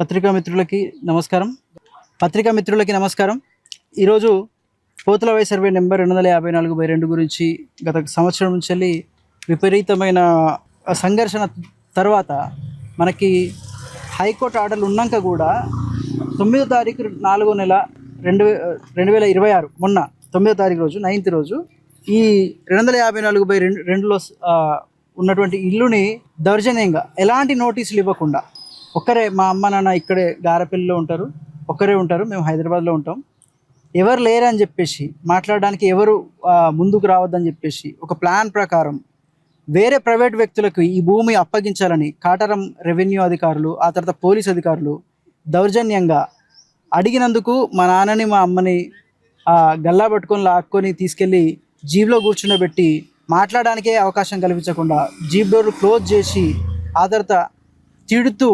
పత్రికా మిత్రులకి నమస్కారం. ఈరోజు పోతులవై సర్వే నెంబర్ 254/2 గురించి గత సంవత్సరం నుంచి విపరీతమైన సంఘర్షణ తర్వాత మనకి హైకోర్టు ఆర్డర్లు ఉన్నాక కూడా 9వ తారీఖు 4వ నెల 2026 మొన్న 9వ తారీఖు రోజు 9th రోజు ఈ 254/2లో ఉన్నటువంటి ఇల్లుని దౌర్జన్యంగా ఎలాంటి నోటీసులు ఇవ్వకుండా ఒక్కరే, మా అమ్మ నాన్న ఇక్కడే గారపల్లిలో ఉంటారు, ఒక్కరే ఉంటారు, మేము హైదరాబాద్లో ఉంటాం, ఎవరు లేరని చెప్పేసి మాట్లాడడానికి ఎవరు ముందుకు రావద్దని చెప్పేసి ఒక ప్లాన్ ప్రకారం వేరే ప్రైవేట్ వ్యక్తులకు ఈ భూమి అప్పగించాలని కాటారం రెవెన్యూ అధికారులు, ఆ తర్వాత పోలీస్ అధికారులు దౌర్జన్యంగా అడిగినందుకు మా నాన్నని మా అమ్మని గల్లా పట్టుకొని లాక్కొని తీసుకెళ్ళి జీప్లో కూర్చుండబెట్టి మాట్లాడడానికే అవకాశం కల్పించకుండా జీప్ డోర్లు క్లోజ్ చేసి ఆ తర్వాత తిడుతూ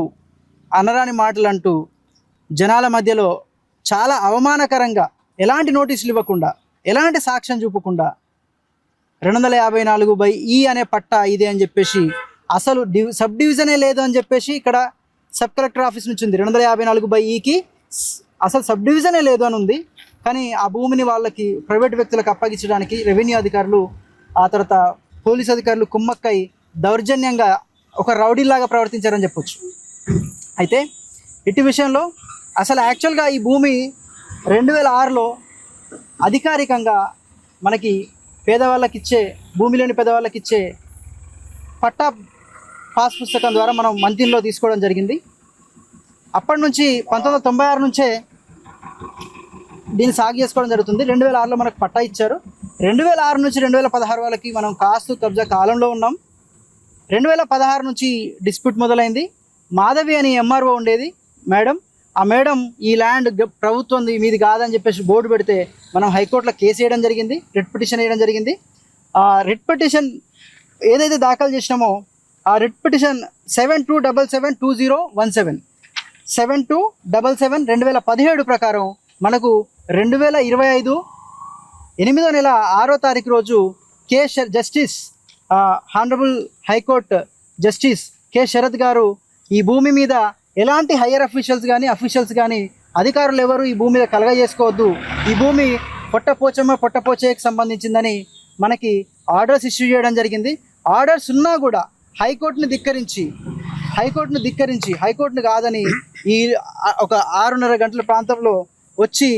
అనరాని మాటలు అంటూ జనాల మధ్యలో చాలా అవమానకరంగా ఎలాంటి నోటీసులు ఇవ్వకుండా ఎలాంటి సాక్ష్యం చూపకుండా 254/E అనే పట్టా ఇదే అని చెప్పేసి అసలు సబ్ డివిజనే లేదు అని చెప్పేసి ఇక్కడ సబ్ కలెక్టర్ ఆఫీస్ నుంచి ఉంది. 254/Eకి అసలు సబ్ డివిజనే లేదు అని ఉంది. కానీ ఆ భూమిని వాళ్ళకి ప్రైవేట్ వ్యక్తులకు అప్పగించడానికి రెవెన్యూ అధికారులు, ఆ తర్వాత పోలీస్ అధికారులు కుమ్మక్కై దౌర్జన్యంగా ఒక రౌడీలాగా ప్రవర్తించారని చెప్పొచ్చు. అయితే ఇటు విషయంలో అసలు యాక్చువల్గా ఈ భూమి 2006లో అధికారికంగా మనకి భూమి లేని పేదవాళ్ళకి ఇచ్చే పట్టా పాస్ పుస్తకం ద్వారా మనం మంత్రిలో తీసుకోవడం జరిగింది. అప్పటి నుంచి 1996 నుంచే దీన్ని సాగు చేసుకోవడం జరుగుతుంది. 2006లో మనకు పట్టా ఇచ్చారు. 2006 నుంచి 2016 వాళ్ళకి మనం కాస్తు కబ్జా కాలంలో ఉన్నాం. 2016 నుంచి డిస్ప్యూట్ మొదలైంది. మాధవి అని ఎంఆర్ఓ ఉండేది మేడం. ఆ మేడం ఈ ల్యాండ్ ప్రభుత్వంది, మీది కాదని చెప్పేసి బోర్డు పెడితే మనం హైకోర్టులో కేసు వేయడం జరిగింది, రిట్ పిటిషన్ వేయడం జరిగింది. ఆ రిట్ పిటిషన్ ఏదైతే దాఖలు చేసినామో ఆ రిట్ పిటిషన్ 72772017 7277/2017 ప్రకారం మనకు 2025 8వ నెల 6వ తారీఖు రోజు justice honourable high court justice K Sharath గారు ఈ భూమి మీద ఎలాంటి హయ్యర్ అఫీషియల్స్ కానీ అధికారులు ఎవరు ఈ భూమి మీద కలగజేసుకోవద్దు, ఈ భూమి పొట్టపోచకి సంబంధించిందని మనకి ఆర్డర్స్ ఇష్యూ చేయడం జరిగింది. ఆర్డర్స్ ఉన్నా కూడా హైకోర్టును ధిక్కరించి హైకోర్టును కాదని ఈ ఒక 6:30 గంటల ప్రాంతంలో వచ్చి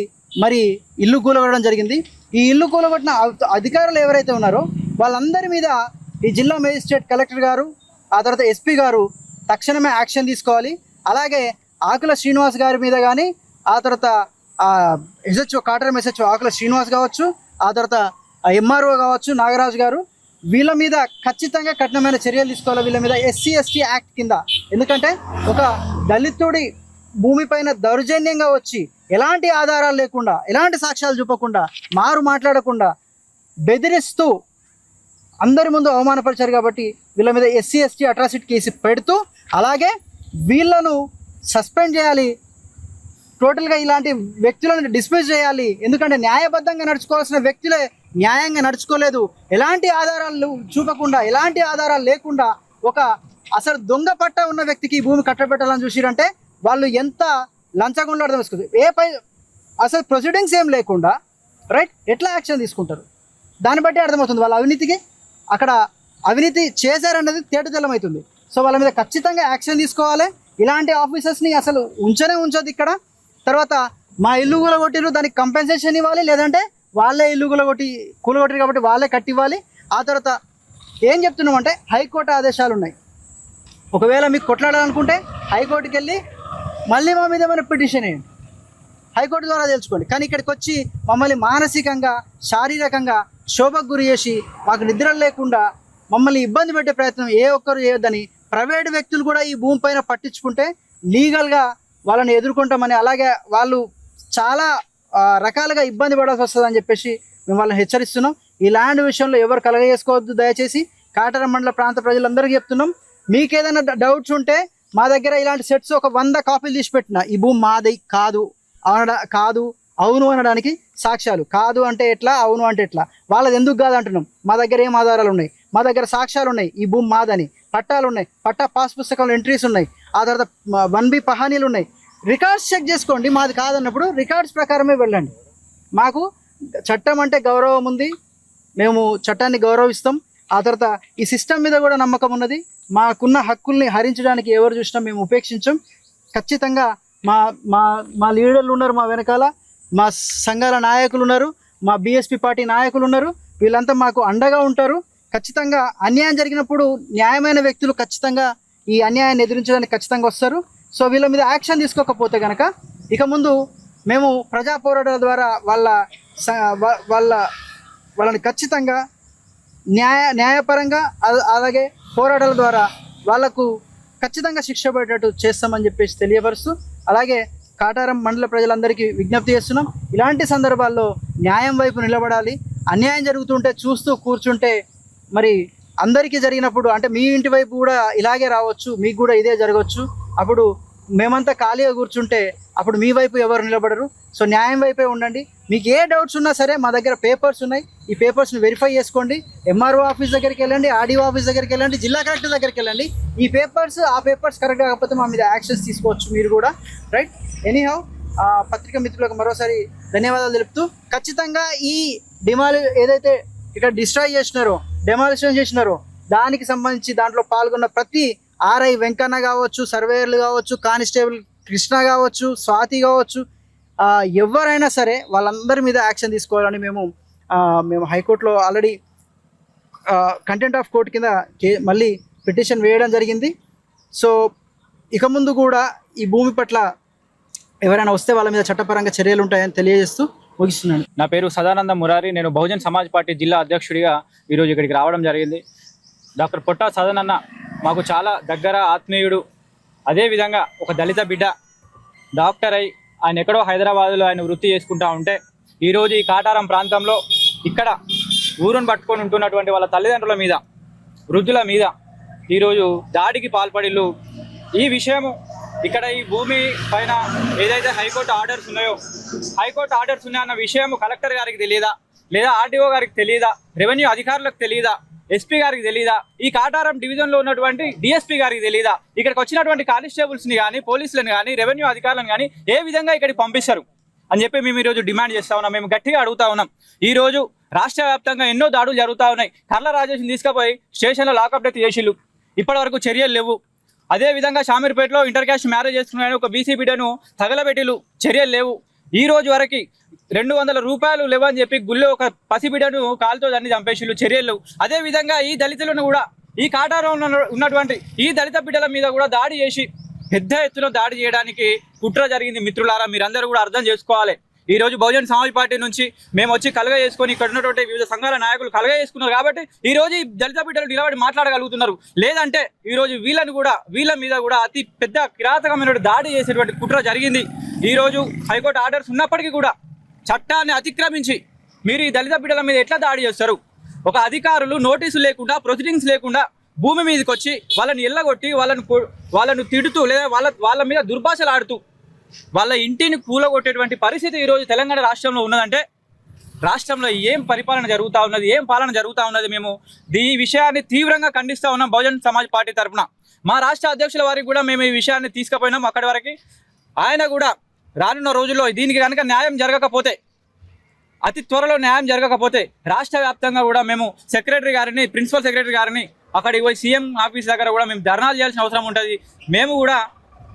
మరి ఇల్లు కూలగొట్టడం జరిగింది. ఈ ఇల్లు కూలగొట్టిన అధికారులు ఎవరైతే ఉన్నారో వాళ్ళందరి మీద ఈ జిల్లా మేజిస్ట్రేట్ కలెక్టర్ గారు, ఆ తర్వాత ఎస్పీ గారు తక్షణమే యాక్షన్ తీసుకోవాలి. అలాగే ఆకుల శ్రీనివాస్ గారి మీద కానీ, ఆ తర్వాత ఎస్హెచ్ఓ కాటరం ఎస్హెచ్ఓ ఆకుల శ్రీనివాస్ కావచ్చు, ఆ తర్వాత ఎంఆర్ఓ కావచ్చు నాగరాజు గారు, వీళ్ళ మీద ఖచ్చితంగా కఠినమైన చర్యలు తీసుకోవాలి. వీళ్ళ మీద SC/ST యాక్ట్ కింద, ఎందుకంటే ఒక దళితుడి భూమిపైన దౌర్జన్యంగా వచ్చి ఎలాంటి ఆధారాలు లేకుండా, ఎలాంటి సాక్ష్యాలు చూపకుండా, మాట్లాడకుండా బెదిరిస్తూ అందరి ముందు అవమానపరిచారు. కాబట్టి వీళ్ళ మీద SC/ST అట్రాసిటీ కేసు పెడుతూ అలాగే వీళ్ళను సస్పెండ్ చేయాలి. టోటల్గా ఇలాంటి వ్యక్తులను డిస్మిస్ చేయాలి. ఎందుకంటే న్యాయబద్ధంగా నడుచుకోవాల్సిన వ్యక్తులే న్యాయంగా నడుచుకోలేదు. ఎలాంటి ఆధారాలు చూపకుండా, ఎలాంటి ఆధారాలు లేకుండా ఒక అసలు దొంగ పట్ట ఉన్న వ్యక్తికి ఈ భూమి కట్టబెట్టాలని చూసిరంటే వాళ్ళు ఎంత లంచగొండలో అర్థం చేసుకోవచ్చు. అసలు ప్రొసీడింగ్స్ ఏం లేకుండా రైట్ ఎట్లా యాక్షన్ తీసుకుంటారు దాన్ని బట్టి అర్థమవుతుంది. వాళ్ళ అవినీతికి అక్కడ అవినీతి చేశారన్నది తేటతెల్లమవుతుంది. సో వాళ్ళ మీద ఖచ్చితంగా యాక్షన్ తీసుకోవాలి. ఇలాంటి ఆఫీసర్స్ని అసలు ఉంచొద్దు ఇక్కడ. తర్వాత మా ఇల్లు కూలగొట్టిరు, దానికి కంపెన్సేషన్ ఇవ్వాలి, లేదంటే వాళ్ళే ఇల్లు కూలగొట్టిరు కాబట్టి వాళ్ళే కట్టివ్వాలి. ఆ తర్వాత ఏం చెప్తున్నామంటే హైకోర్టు ఆదేశాలు ఉన్నాయి. ఒకవేళ మీకు కొట్లాడాలనుకుంటే హైకోర్టుకి వెళ్ళి మళ్ళీ మా మీద ఏమైనా పిటిషన్ వేయండి, హైకోర్టు ద్వారా తెలుసుకోండి. కానీ ఇక్కడికి వచ్చి మమ్మల్ని మానసికంగా, శారీరకంగా శోభకు గురి చేసి మాకు నిద్ర లేకుండా మమ్మల్ని ఇబ్బంది పెట్టే ప్రయత్నం ఏ ఒక్కరు చేయొద్దని, ప్రైవేట్ వ్యక్తులు కూడా ఈ భూమి పైన పట్టించుకుంటే లీగల్గా వాళ్ళని ఎదుర్కొంటామని, అలాగే వాళ్ళు చాలా రకాలుగా ఇబ్బంది పడాల్సి వస్తుందని చెప్పేసి మేము వాళ్ళని హెచ్చరిస్తున్నాం. ఈ ల్యాండ్ విషయంలో ఎవరు కలగజేసుకోవద్దు దయచేసి. కాటారం మండల ప్రాంత ప్రజలందరికీ చెప్తున్నాం, మీకు ఏదైనా డౌట్స్ ఉంటే మా దగ్గర ఇలాంటి సెట్స్ ఒక 100 కాపీలు తీసి పెట్టిన, ఈ భూమి మాది కాదు అవును అనడానికి సాక్ష్యాలు, కాదు అంటే ఎట్లా, అవును అంటే ఎట్లా, వాళ్ళది ఎందుకు కాదు అంటున్నాం. మా దగ్గర ఏం ఆధారాలు ఉన్నాయి, మా దగ్గర సాక్ష్యాలు ఉన్నాయి, ఈ భూమి మాదని, పట్టాలు ఉన్నాయి, పట్టా పాస్ పుస్తకంలో ఎంట్రీస్ ఉన్నాయి, ఆ తర్వాత 1B పహానీలు ఉన్నాయి, రికార్డ్స్ చెక్ చేసుకోండి. మాది కాదన్నప్పుడు రికార్డ్స్ ప్రకారమే వెళ్ళండి. మాకు చట్టం అంటే గౌరవం ఉంది, మేము చట్టాన్ని గౌరవిస్తాం. ఆ తర్వాత ఈ సిస్టమ్ మీద కూడా నమ్మకం ఉన్నది. మాకున్న హక్కుల్ని హరించడానికి ఎవరు చూసినా మేము ఉపేక్షించాం. ఖచ్చితంగా మా మా మా లీడర్లు ఉన్నారు, మా వెనకాల మా సంఘాల నాయకులు ఉన్నారు, మా బీఎస్పీ పార్టీ నాయకులు ఉన్నారు. వీళ్ళంతా మాకు అండగా ఉంటారు. ఖచ్చితంగా అన్యాయం జరిగినప్పుడు న్యాయమైన వ్యక్తులు ఖచ్చితంగా ఈ అన్యాయాన్ని ఎదిరించడానికి ఖచ్చితంగా వస్తారు. సో వీళ్ళ మీద యాక్షన్ తీసుకోకపోతే కనుక ఇక ముందు మేము ప్రజా పోరాటాల ద్వారా వాళ్ళని ఖచ్చితంగా న్యాయపరంగా అలాగే పోరాటాల ద్వారా వాళ్ళకు ఖచ్చితంగా శిక్ష పడేటట్టు చేస్తామని చెప్పేసి తెలియపరుస్తూ, అలాగే కాటారం మండల ప్రజలందరికీ విజ్ఞప్తి చేస్తున్నాం, ఇలాంటి సందర్భాల్లో న్యాయం వైపు నిలబడాలి. అన్యాయం జరుగుతుంటే చూస్తూ కూర్చుంటే మరి అందరికీ జరిగినప్పుడు అంటే మీ ఇంటి వైపు కూడా ఇలాగే రావచ్చు, మీకు కూడా ఇదే జరగవచ్చు. అప్పుడు మేమంతా ఖాళీగా కూర్చుంటే అప్పుడు మీ వైపు ఎవరు నిలబడరు. సో న్యాయం వైపే ఉండండి. మీకు ఏ డౌట్స్ ఉన్నా సరే మా దగ్గర పేపర్స్ ఉన్నాయి. ఈ పేపర్స్ని వెరిఫై చేసుకోండి. ఎంఆర్ఓ ఆఫీస్ దగ్గరికి వెళ్ళండి, ఆర్డీఓ ఆఫీస్ దగ్గరికి వెళ్ళండి, జిల్లా కలెక్టర్ దగ్గరికి వెళ్ళండి. ఈ పేపర్స్ కరెక్ట్ కాకపోతే మా మీద యాక్షన్స్ తీసుకోవచ్చు మీరు కూడా. రైట్, ఎనీహౌ పత్రికా మిత్రులకు మరోసారి ధన్యవాదాలు తెలుపుతూ, ఖచ్చితంగా ఈ ఏదైతే ఇక్కడ డెమాలిషన్ చేసినారో దానికి సంబంధించి దాంట్లో పాల్గొన్న ప్రతి ఆర్ఐ వెంకన్న కావచ్చు, సర్వేయర్లు కావచ్చు, కానిస్టేబుల్ కృష్ణ కావచ్చు, స్వాతి కావచ్చు, ఎవరైనా సరే వాళ్ళందరి మీద యాక్షన్ తీసుకోవాలని మేము హైకోర్టులో ఆల్రెడీ కంటెంట్ ఆఫ్ కోర్ట్ కింద మళ్ళీ పిటిషన్ వేయడం జరిగింది. సో ఇక ముందు కూడా ఈ భూమి పట్ల ఎవరైనా వస్తే వాళ్ళ మీద చట్టపరంగా చర్యలు ఉంటాయని తెలియజేస్తూ ముగిస్తున్నాను. నా పేరు సదానంద మురారి. నేను బహుజన్ సమాజ్ పార్టీ జిల్లా అధ్యక్షుడిగా ఈరోజు ఇక్కడికి రావడం జరిగింది. డాక్టర్ పొట్టా సదానన్న మాకు చాలా దగ్గర ఆత్మీయుడు. అదేవిధంగా ఒక దళిత బిడ్డ, డాక్టర్ అయి ఆయన ఎక్కడో హైదరాబాద్లో ఆయన వృత్తి చేసుకుంటూ ఉంటే ఈరోజు ఈ కాటారం ప్రాంతంలో ఇక్కడ ఊరును పట్టుకొని ఉంటున్నటువంటి వాళ్ళ తల్లిదండ్రుల మీద, వృద్ధుల మీద ఈరోజు దాడికి పాల్పడిల్లు. ఈ విషయము ఇక్కడ ఈ భూమి పైన ఏదైతే హైకోర్టు ఆర్డర్స్ ఉన్నాయన్న విషయం కలెక్టర్ గారికి తెలియదా, లేదా ఆర్డీఓ గారికి తెలియదా, రెవెన్యూ అధికారులకు తెలియదా, ఎస్పీ గారికి తెలియదా, ఈ కాటారం డివిజన్లో ఉన్నటువంటి డిఎస్పీ గారికి తెలియదా, ఇక్కడికి వచ్చినటువంటి కానిస్టేబుల్స్ని కానీ, పోలీసులను కానీ, రెవెన్యూ అధికారులను కానీ ఏ విధంగా ఇక్కడికి పంపిస్తారు అని చెప్పి మేము ఈరోజు డిమాండ్ చేస్తా ఉన్నాం. మేము గట్టిగా అడుగుతా ఉన్నాం. ఈరోజు రాష్ట్ర వ్యాప్తంగా ఎన్నో దాడులు జరుగుతూ ఉన్నాయి. కర్ల రాజేష్ని తీసుకుపోయి స్టేషన్లో లాకప్ డెత్ చేసిళ్ళు, ఇప్పటి వరకు చర్యలు లేవు. అదేవిధంగా షామీర్పేటలో ఇంటర్ క్యాస్ట్ మ్యారేజ్ చేసుకున్న ఒక బీసీ బిడ్డను తగలబెట్టిలు, చర్యలు లేవు. ఈ రోజు వరకు 200 రూపాయలు లేవని చెప్పి గుళ్ళో ఒక పసిబిడ్డను కాలుతో దాన్ని చంపేసిళ్ళు, చర్యలు. అదేవిధంగా ఈ దళితులను కూడా ఈ కాటారంలో ఉన్నటువంటి ఈ దళిత బిడ్డల మీద కూడా దాడి చేసి పెద్ద ఎత్తున దాడి చేయడానికి కుట్ర జరిగింది. మిత్రులారా, మీరందరూ కూడా అర్థం చేసుకోవాలి. ఈ రోజు బహుజన్ సమాజ్ పార్టీ నుంచి మేము వచ్చి కలగ చేసుకొని ఇక్కడ ఉన్నటువంటి వివిధ సంఘాల నాయకులు కలగ చేసుకున్నారు కాబట్టి ఈ రోజు ఈ దళిత బిడ్డలు నిలబడి మాట్లాడగలుగుతున్నారు. లేదంటే ఈ రోజు వీళ్ళ మీద కూడా అతి పెద్ద కిరాతకమైన దాడి చేసేటువంటి కుట్ర జరిగింది. ఈ రోజు హైకోర్టు ఆర్డర్స్ ఉన్నప్పటికీ కూడా చట్టాన్ని అతిక్రమించి మీరు ఈ దళిత బిడ్డల మీద ఎట్లా దాడి చేస్తారు? ఒక అధికారులు నోటీసులు లేకుండా, ప్రొసీడింగ్స్ లేకుండా భూమి మీదకి వచ్చి వాళ్ళని ఎల్లగొట్టి వాళ్ళను తిడుతూ లేదా వాళ్ళ మీద దుర్భాషలు ఆడుతూ వాళ్ళ ఇంటిని కూలగొట్టేటువంటి పరిస్థితి ఈరోజు తెలంగాణ రాష్ట్రంలో ఉన్నదంటే రాష్ట్రంలో ఏం పరిపాలన జరుగుతూ ఉన్నది, ఏం పాలన జరుగుతూ ఉన్నది? మేము ఈ విషయాన్ని తీవ్రంగా ఖండిస్తూ ఉన్నాం బహుజన్ సమాజ్ పార్టీ తరఫున. మా రాష్ట్ర అధ్యక్షుల వారికి కూడా మేము ఈ విషయాన్ని తీసుకుపోయినాం అక్కడి వరకు. ఆయన కూడా రానున్న రోజుల్లో దీనికి కనుక న్యాయం జరగకపోతే, అతి త్వరలో న్యాయం జరగకపోతే రాష్ట్ర వ్యాప్తంగా కూడా మేము సెక్రటరీ గారిని, ప్రిన్సిపల్ సెక్రటరీ గారిని అక్కడికి పోయి సీఎం ఆఫీస్ దగ్గర కూడా మేము ధర్నాలు చేయాల్సిన అవసరం ఉంటుంది. మేము కూడా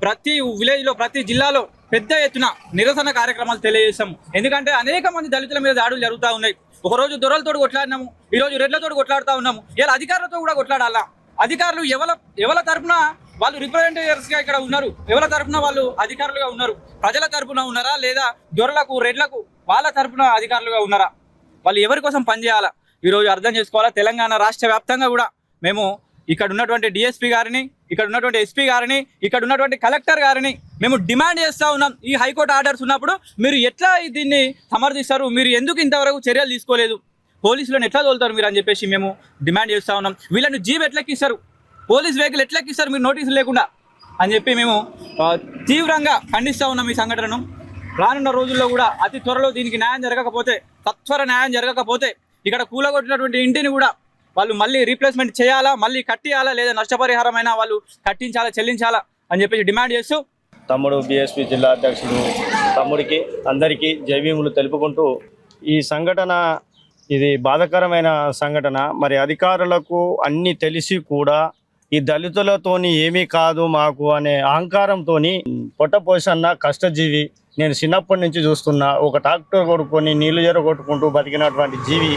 ప్రతి విలేజ్లో, ప్రతి జిల్లాలో పెద్ద ఎత్తున నిరసన కార్యక్రమాలు తెలియజేస్తాము. ఎందుకంటే అనేక మంది దళితుల మీద దాడులు జరుగుతూ ఉన్నాయి. ఒకరోజు దొరలతో కొట్లాడినాము, ఈరోజు రెడ్లతో కొట్లాడుతూ ఉన్నాము, ఇలా అధికారులతో కూడా కొట్లాడాలా. అధికారులు ఎవరి తరఫున వాళ్ళు రిప్రజెంటేటివ్స్గా ఇక్కడ ఉన్నారు, ఎవరి తరఫున వాళ్ళు అధికారులుగా ఉన్నారు? ప్రజల తరఫున ఉన్నారా, లేదా దొరలకు, రెడ్లకు వాళ్ళ తరఫున అధికారులుగా ఉన్నారా? వాళ్ళు ఎవరి కోసం పనిచేయాలా? ఈరోజు అర్థం చేసుకోవాలా. తెలంగాణ రాష్ట్ర వ్యాప్తంగా కూడా మేము ఇక్కడ ఉన్నటువంటి డిఎస్పీ గారిని, ఇక్కడ ఉన్నటువంటి ఎస్పీ గారిని, ఇక్కడ ఉన్నటువంటి కలెక్టర్ గారిని మేము డిమాండ్ చేస్తూ ఉన్నాం. ఈ హైకోర్టు ఆర్డర్స్ ఉన్నప్పుడు మీరు ఎట్లా దీన్ని సమర్థిస్తారు? మీరు ఎందుకు ఇంతవరకు చర్యలు తీసుకోలేదు? పోలీసులను ఎట్లా తోలుతారు మీరు అని చెప్పేసి మేము డిమాండ్ చేస్తూ ఉన్నాం. వీళ్ళని జీప్ ఎట్లెక్కిస్తారు, పోలీస్ వెహికల్ ఎట్లెక్కిస్తారు మీరు నోటీసులు లేకుండా అని చెప్పి మేము తీవ్రంగా ఖండిస్తూ ఉన్నాం ఈ సంఘటనను. రానున్న రోజుల్లో కూడా అతి త్వరలో దీనికి న్యాయం జరగకపోతే, సత్వర న్యాయం జరగకపోతే ఇక్కడ కూలగొట్టినటువంటి ఇంటిని కూడా వాళ్ళు మళ్ళీ రీప్లేస్మెంట్ చేయాలా, మళ్ళీ కట్టియాలా, లేదా నష్టపరిహారమైనా వాళ్ళు కట్టించాలా, చెల్లించాలా అని చెప్పేసి డిమాండ్ చేస్తూ తమ్ముడు బీఎస్పీ జిల్లా అధ్యక్షుడు తమ్ముడికి అందరికీ జైభీములు తెలుపుకుంటూ, ఈ సంఘటన ఇది బాధాకరమైన సంఘటన. మరి అధికారులకు అన్నీ తెలిసి కూడా ఈ దళితులతోని ఏమీ కాదు మాకు అనే అహంకారంతో పొట్టపోసన్న కష్టజీవి, నేను చిన్నప్పటి నుంచి చూస్తున్నా, ఒక ట్రాక్టర్ కొడుకొని నీళ్లు కొట్టుకుంటూ బతికినటువంటి జీవి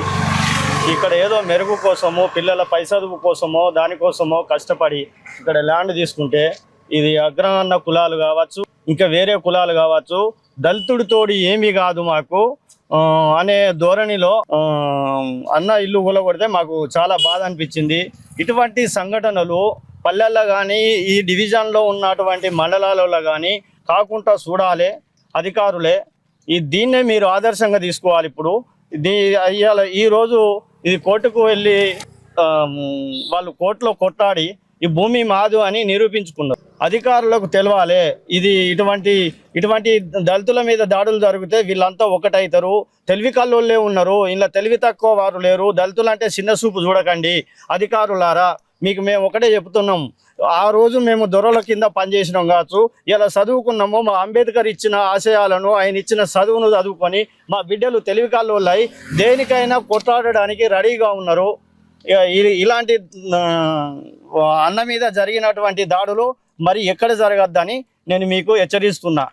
ఇక్కడ ఏదో మెరుగు కోసమో పిల్లల పై చదువు కోసమో దానికోసమో కష్టపడి ఇక్కడ ల్యాండ్ తీసుకుంటే, ఇది అగ్రవర్ణ కులాలు కావచ్చు, ఇంకా వేరే కులాలు కావచ్చు, దళితుడితోటి ఏమీ కాదు మాకు అనే ధోరణిలో అన్న ఇల్లు కూలగొడితే మాకు చాలా బాధ అనిపించింది. ఇటువంటి సంఘటనలు పల్లెల్లో కానీ ఈ డివిజన్లో ఉన్నటువంటి మండలాలలో కానీ కాకుండా చూడాలి అధికారులే. దీన్నే మీరు ఆదర్శంగా తీసుకోవాలి. ఇప్పుడు ఇవాళ ఈరోజు ఇది కోర్టుకు వెళ్ళి వాళ్ళు కోర్టులో కొట్టాడి ఈ భూమి మాదు అని నిరూపించుకున్నారు. అధికారులకు తెలవాలి ఇది ఇటువంటి దళితుల మీద దాడులు జరిగితే వీళ్ళంతా ఒకటవుతారు. తెలివి కల్లోళ్ళే ఉన్నారు, ఇలా తెలివి తక్కువ వారు లేరు. దళితులు అంటే చిన్న చూపు చూడకండి అధికారులారా, మీకు మేము ఒకటే చెప్తున్నాం. ఆ రోజు మేము దొరల కింద పనిచేసినాం కావచ్చు, ఇలా చదువుకున్నాము. మా అంబేద్కర్ ఇచ్చిన ఆశయాలను, ఆయన ఇచ్చిన చదువును చదువుకొని మా బిడ్డలు తెలివి కల్లోళ్ళై దేనికైనా కొట్లాడడానికి రెడీగా ఉన్నారు. ఇలాంటి అన్న మీద జరిగినటువంటి దాడులు మరి ఎక్కడ జరగద్దని నేను మీకు హెచ్చరిస్తున్నా.